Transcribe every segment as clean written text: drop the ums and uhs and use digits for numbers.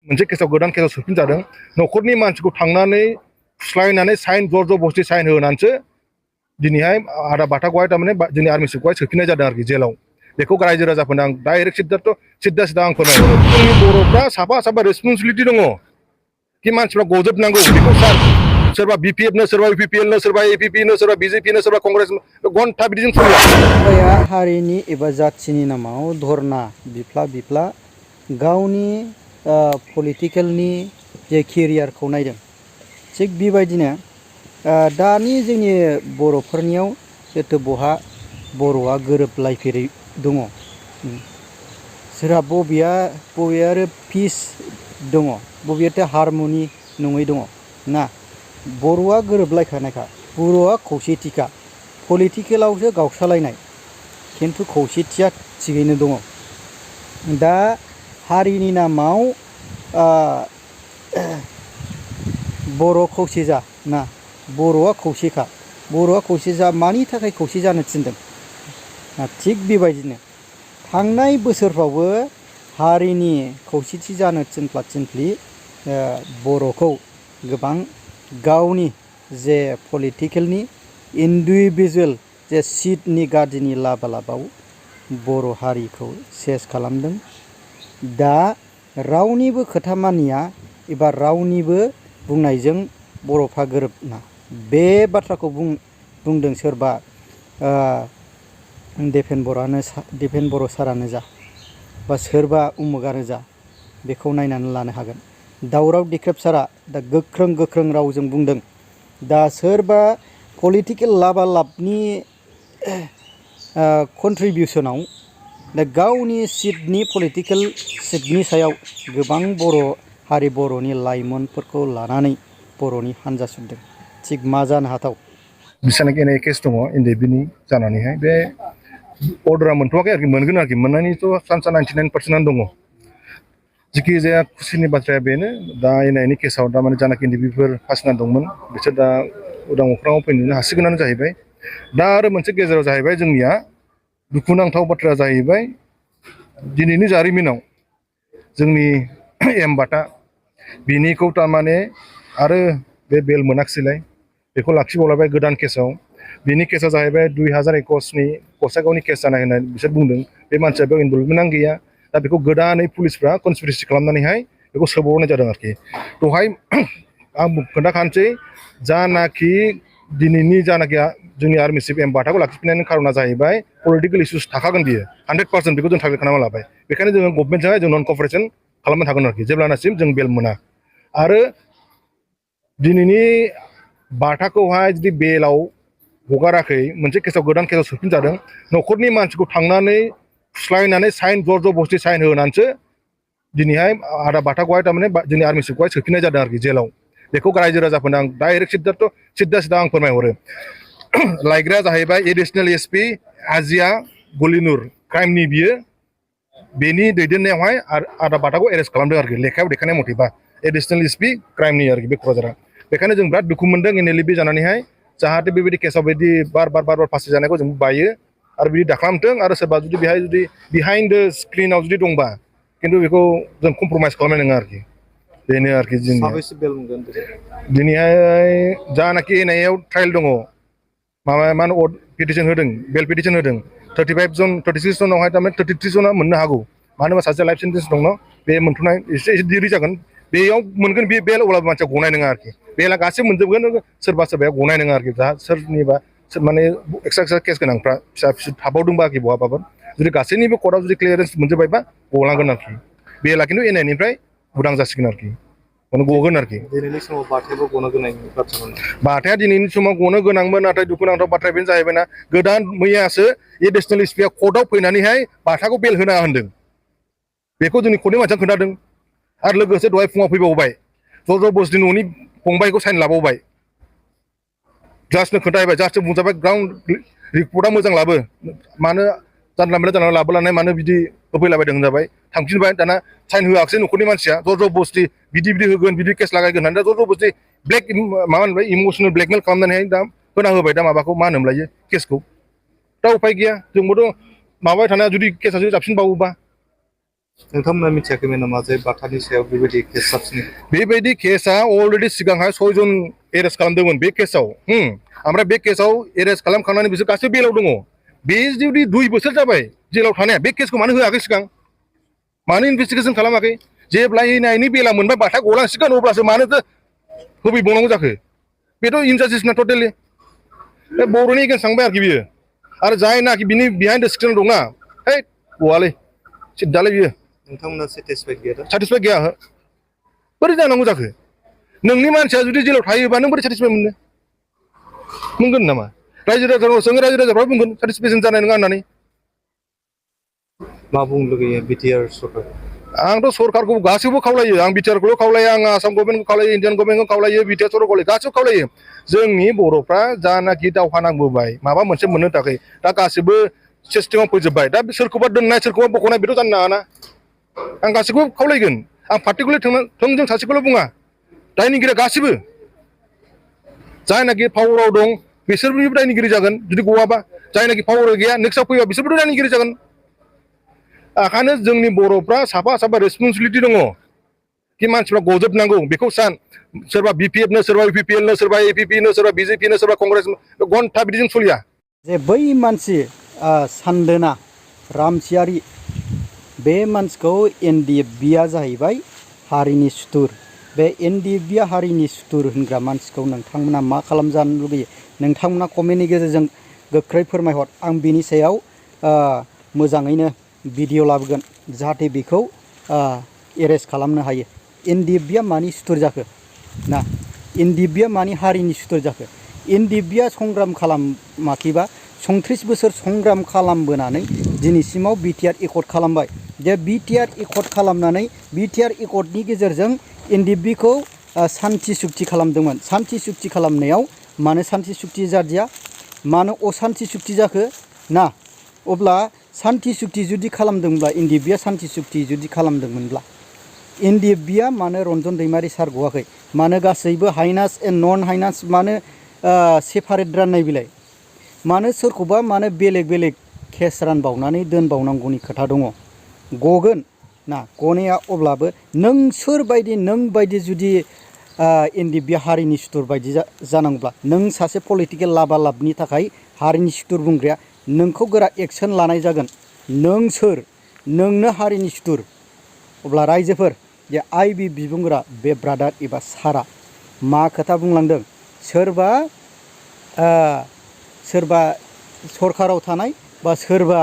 मोनसे केसाव गोदान केसाव सोफिनजादों न'खरनि मानसिखौ थांनानै फुस्लायनानै साइन जर बस्थि साइन होनानैसो दिनैहाय आदा बाथाखौहाय थारमाने जोंनि आर्मि चिफखौहाय सोफिननाय जादों आरोखि जेलाव बेखौ रायजो राजाफोरनो आं डाइरेक्ट सिद्दा आं फोरमायहरो जोंनि बर'फ्रा साफा रेसपन्सिबिलिटि दङ कि मानसिफ्रा गजोबनांगौ बेखौ सोरबा BPF नो सोरबा UPPL नो सोरबा APB नो सोरबा BJP नो सोरबा कंग्रेस घन्टा बिदिजों सोरबाया हारिनि एबा जाथिनि नामाव धरना बिफ्ला गावनि पलिटिकेलनि जे केरियारखौ नायदों थिग बेबायदिनो दानि जोंनि बर'फोरनियाव जिहेथु बहा बर'आ गोरोबलायफेरै दङ सोरहा बबेया आरो पिस दङ बबेयाथो हारमनि नङै दङ ना बर'आ गोरोबलायखानायखा बर'आ खौसेथिखा पलिटिकेलावसो गावस्रालायनाय खिन्थु खौसेथिया थिगैनो दङ दा हारिनि नामाव बर' खौसे जा ना बर'आ खौसेखा बर'आ खौसे जा मानि थाखाय खौसे जानो थिनदों थिग बेबायदिनो थांनाय बोसोरफ्रावबो हारिनि खौसेथि जानो थिनफ्ला बर'खौ गोबां गावनि जे पलिटिकेलनि इन्डिभिजुवेल जे सिटनि गादिनि लाबाव बर' हारिखौ सेस खालामदों दा रावनिबो खोथा मानिया एबा रावनिबो बुंनायजों बर'फ्रा गोरोबना बे बाथ्राखौ बुंदों सोरबा दिपेन बर' सारानो जा बा सोरबा उमुगानो जा बेखौ नायनानै लानो हागोन दावराव दिख्रेब सारा दा गोख्रों रावजों बुंदों दा सोरबा पलिटिकेल लाबालाबनि कन्ट्रिबिउसनाव दा गावनि सिटनि पलिटिकेल सिटनि सायाव गोबां बर' हारि बर'नि लाइमोनफोरखौ लानानै बर'नि हान्जा सुरदों थिग मा जानो हाथाव बिसानाखि एनै केस दङ NDFBनि जानानैहाय बे अर्डारा मोनथ'वाखै आरोखि मोनगोन आरोखि मोननायनिथ' चान्सआ 99% दङ जिखि जाया खुसिनि बाथ्राया बेनो दा एनायनि केसाव दा माने जानाखि NDFBफोर फासिना दंमोन बिसोर दा उदां अख्राङाव फैनो हासिगोनानो जाहैबाय दा आरो मोनसे गेजेराव जाहैबाय जोंनिया दुखुनांथाव बाथ्रा जाहैबाय दिनैनि जारिमिनाव जोंनि बाटा बिनिखौ थारमाने आरो बे बेल मोनाखिसैलाय बेखौ लाखिबावलायबाय गोदान केसाव बिनि केसा जाहैबाय 2021नि गसाइगावनि केस जानाय होननानै बिसोर बुंदों बे मानसिया बेयाव इनभल्भमेन्ट गैया दा बेखौ गोदानै पुलिसफ्रा कनस्पिरेसि खालामनानैहाय बेखौ सोबावनाय जादों आरोखि दहाय आं खोन्थाखानोसै जानाखि दिनैनि जानाखि जोंनि आर्मि चिफ बाटाखौ लाखिफिननायनि खारना जाहैबाय पलिटिकेल इस्युस थाखागोन बियो 100% बेखौ जों टारगेट खालामना लाबाय बेखायनो जोङो गभर्नमेन्टजोंहाय जों नन कपारेसन खालामनो थागोन आरोखि जेब्लानासिम जों बेल मोना आरो दिनैनि बाटाखौहाय जुदि बेलाव हगाराखै मोनसे केसाव गोदान केसाव सोफिनजादों न'खरनि मानसिखौ थांनानै फुस्लायनानै साइन जर बस्थि साइन होनानैसो दिनैहाय आदा बाथाखौहाय थारमाने जोंनि आर्मि चिफखौहाय सोफिननाय जादों आरोखि जेलाव बेखौ रायजो राजाफोरनो आं डाइरेक्ट सिद्दा आं फोरमायहरो लायग्राया जाहैबाय एडिसनेल SP आजिया गलिनुर क्राइमनि बियो बेनि दैदेननायावहाय आदा बाथाखौ एरेस्ट खालामदों आरोखि लेखायाव देखायनाय मथेबा एडिसनेल SP क्राइमनि आरोखि बे क'क्राझारा बेखायनो जों बिराद दुखु मोनदों NLB जानानैहाय जाहाथे बेबायदि केसाव बिदि बार फासि जानायखौ जों बायो आरो बिदि दाखालामथों आरो सोरबा जुदि बेहाय जुदि बिहाइन्ड द स्क्रिनाव जुदि दंबा खिन्थु बेखौ जों कमप्रमाइस खालामनाय नङा आरोखि बेनो आरोखि जोंनि दिनैहाय जानाखि एनआइआव ट्रायल दङ माबा मा होनो पिटिसन होदों बेल पिटिसन होदों 36 जनावहाय थारमाने 33 जना मोननो हागौ मानो होनबा सासे लाइफ सेन्टेन्स दङ बे मोनथ'नाय एसे देरि जागोन बेयाव मोनगोन बे बेल अब्लाबो मानसिया गनाय नङा आरोखि बेला गासैबो मोनजोबगोन सोरबाया गनाय नङा आरोखि दा सोरनिबा माने एक्सट्रा केस गोनांफ्रा फिसा थाबावदोंबा आरोखि बहाबाफोर जुदि गासैनिबो कर्टआव जुदि क्लियारेन्स मोनजोबबायबा गलांगोन आरोखि बेला खिन्थु एनआइनिफ्राय उदां जासिगोन आरोखि गगोन आरोखि दिनैनि समाव बाथायाबो गनो गोनांनि बाथ्रामोन बाथाया दिनैनि समाव गनो गोनांमोन नाथाय दुखुनांथाव बाथ्राया बेनो जाहैबायना गोदान मैयासो एडिसनेल SPआ कर्टआव फैनानैहाय बाथाखौ बेल होना होनदों बेखौ जोंनि कर्टनि मानसिया खोन्थादों आरो लोगोसे दहाय फुङाव फैबावबाय जर बस्थि न'नि फंबायखौ साइन लाबावबाय जास्टनो खोन्थाहैबाय जास्टनो बुंजाबाय ग्राउन्ड रिपर्टआ मोजां लाबो मानो जानला लाबोलानाय मानो बिदि होफैलाबायदों होनजाबाय थांफिनबाय दाना साइन होआखिसै न'खरनि मानसिया जर बस्थि बिदि होगोन बिदि केस लागायगोन होननानै दा जर बस्थि माबा होनबाय इमसनेल ब्लेकमेल खालामनानैहाय दा होना होबाय दा माबाखौ मा होनोमोनलायो केसखौ दा उफाय गैया जोंबोथ' माबाबाय थानाया जुदि केसा जुदि जाबसिनबावोबा नोंथांमोना मिथियाखैमोन नामा जे बाथानि सायाव बेबायदि केस जाफिनो? बेबायदि केसा अलरेडि सिगांहाय 6 जन एरेस्ट खालामदोंमोन बे केसाव ओमफ्राय बे केसाव एरेस्ट खालामखांनानै बिसोर गासैबो बेलाव दङ बे जुदि 2 बोसोर जाबाय जेलाव थानाया बे केसखौ मानो होआखै सिगां मानो इनभेस्टिगेसन खालामाखै जेब्ला इनायनि बेला मोनबाय बाथा गलांसिगोन अब्लासो मानोथो होफैबावनांगौ जाखो बेथ' इनजास्टिस ना टटेलि बे बर'नि एगेन्स्ट थांबाय आरोखि बियो आरो जायनाखि बिनि बिहाइन्ड द स्क्रिन दंना है गवालै सिद्दालै बियो नोंथांमोना सेटिसफाइड गैया दा? सेटिसफाइड गैया बोरै जानांगौ जाखो नोंनि मानसिया जुदि जेलाव थायोबा नों बोरै सेटिसफाइड मोननो मोनगोन नामा रायजो राजाफोरनाव सोङो रायजो राजाफ्रा बुंगोन सेटिसफेक्सन जानाय नङा होननानै मा बुंनो लुगैयो बिटिआर सरकार? आंथ' सरकारखौ गासैबो खावलायो आं बिटिआरखौल' खावलाया आं आसाम गभर्नमेन्टखौ खावलायो इन्डियान गभर्नमेन्टखौ खावलायो बिटिआर सरकारखौ खावलायो गासैबो खावलायो जोंनि बर'फ्रा जानाखि दावहा नांबोबाय माबा मोनसे मोननो थाखाय दा गासैबो सिस्टेमाव फैजोब्बाय दा सोरखौबा दोननाय सोरखौबा बख'नाय बेथ' जानो नाङाना आं गासैखौबो खावलायगोन आं पार्टिकुलार थोंजों सासेखौल' बुङा दायनिगिरिया गासैबो जायनाखि पावाराव दं बिसोरबो दायनिगिरि जागोन जुदि गवाबा जायनाखि पावार गैया नेक्स्टआव फैबा बिसोरबो दायनिगिरि जागोन ओंखायनो जोंनि बर'फ्रा साफा साफा रेसपन्सिबिलिटि दङ कि मानसिफ्रा गजोबनांगौ बेखौ सान सोरबा BPF नो सोरबा UPPL नो सोरबा APB नो सोरबा BJP नो सोरबा कंग्रेस घन्टा बिदिजों सोलिया जे बै मानसि सानदोना रामसियारि बे मानसिखौ NDFBआ जाहैबाय हारिनि सुथुर बे NDFBआ हारिनि सुथुर होनग्रा मानसिखौ नोंथांमोना मा खालामजानो लुगैयो नोंथांमोना कमेन्टनि गेजेरजों गोख्रै फोरमायहर आं बिनि सायाव मोजाङैनो भिडिअ लाबोगोन जाहाथे बेखौ एरेस्ट खालामनो हायो NDFBआ मानि सुथुर जाखो ना NDFBआ मानि हारिनि सुथुर जाखो NDFBआ संग्राम खालामाखैबा 34 बोसोर संग्राम खालामबोनानै दिनैसिमाव बिटिआर एकर्ड खालामबाय जे बिटिआर एकर्ड खालामनानै बिटिआर एकर्डनि गेजेरजों NDFBखौ सान्थि सुक्ति खालामदोंमोन सान्थि सुक्ति खालामनायाव मानो सान्थि सुक्ति जादिया मानो असान्थि सुक्ति जाखो ना अब्ला सान्थि सुक्ति जुदि खालामदोंब्ला NDFBआ सान्थि सुक्ति जुदि खालामदोंमोनब्ला NDFBआ मानो रन्जन दैमारि सार गवाखै मानो गासैबो हाइनास एन्ड नन हाइनास मानो सेपारेट राननाय बिलाइ मानो सोरखौबा मानो बेलेग बेलेग केस रानबावनानै दोनबावनांगौनि खोथा दङ गगोन ना गनाया अब्लाबो नोंसोर बायदि जुदि NDFBआ हारिनि सुथुर बायदि जानांगौब्ला नों सासे पलिटिकेल लाबा लाबनि थाखाय हारिनि सुथुर बुंग्राया नोंखौ गोरा एक्सन लानाय जागोन नोंनो हारिनि सुथुर अब्ला रायजोफोर जे आइबि बिबुंग्रा बे ब्रादार एबा सारा मा खोथा बुंलांदों सोरबा सरकाराव थानाय बा सोरबा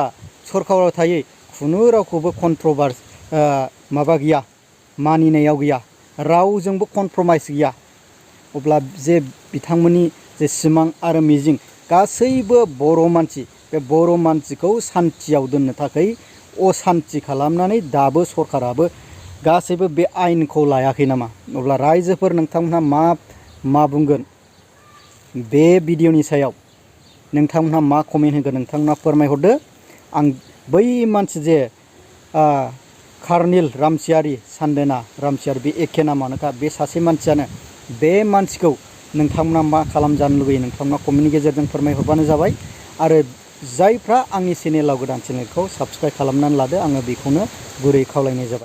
सरकाराव थायै खुनु रावखौबो कन्ट्रभार्स माबा गैया मानिनायाव गैया रावजोंबो कमप्रमाइस गैया अब्ला जे बिथांमोननि जे सिमां आरो मिजिं गासैबो बर' मानसि बे बर' मानसिखौ सान्थियाव दोननो थाखाय असान्थि खालामनानै दाबो सरकाराबो गासैबो बे आयेनखौ लायाखै नामा अब्ला रायजोफोर नोंथांमोनहा मा बुंगोन बे भिडिअनि सायाव नोंथांमोनहा मा कमेन्ट होगोन नोंथांमोनहा फोरमायहरदो आं बै मानसि जे कार्निल रामसियारि सानदोना रामसियारि बे एखे नामानोखा बे सासे मानसियानो बे मानसिखौ नोंथांमोना मा खालामजानो लुगैयो नोंथांमोना कमेन्टनि गेजेरजों फोरमायहरबानो जाबाय आरो जायफ्रा आंनि चेनेलाव गोदान चेनेलखौ साबस्क्राइब खालामनानै लादो आङो बेखौनो गुरै खावलायनाय जाबाय।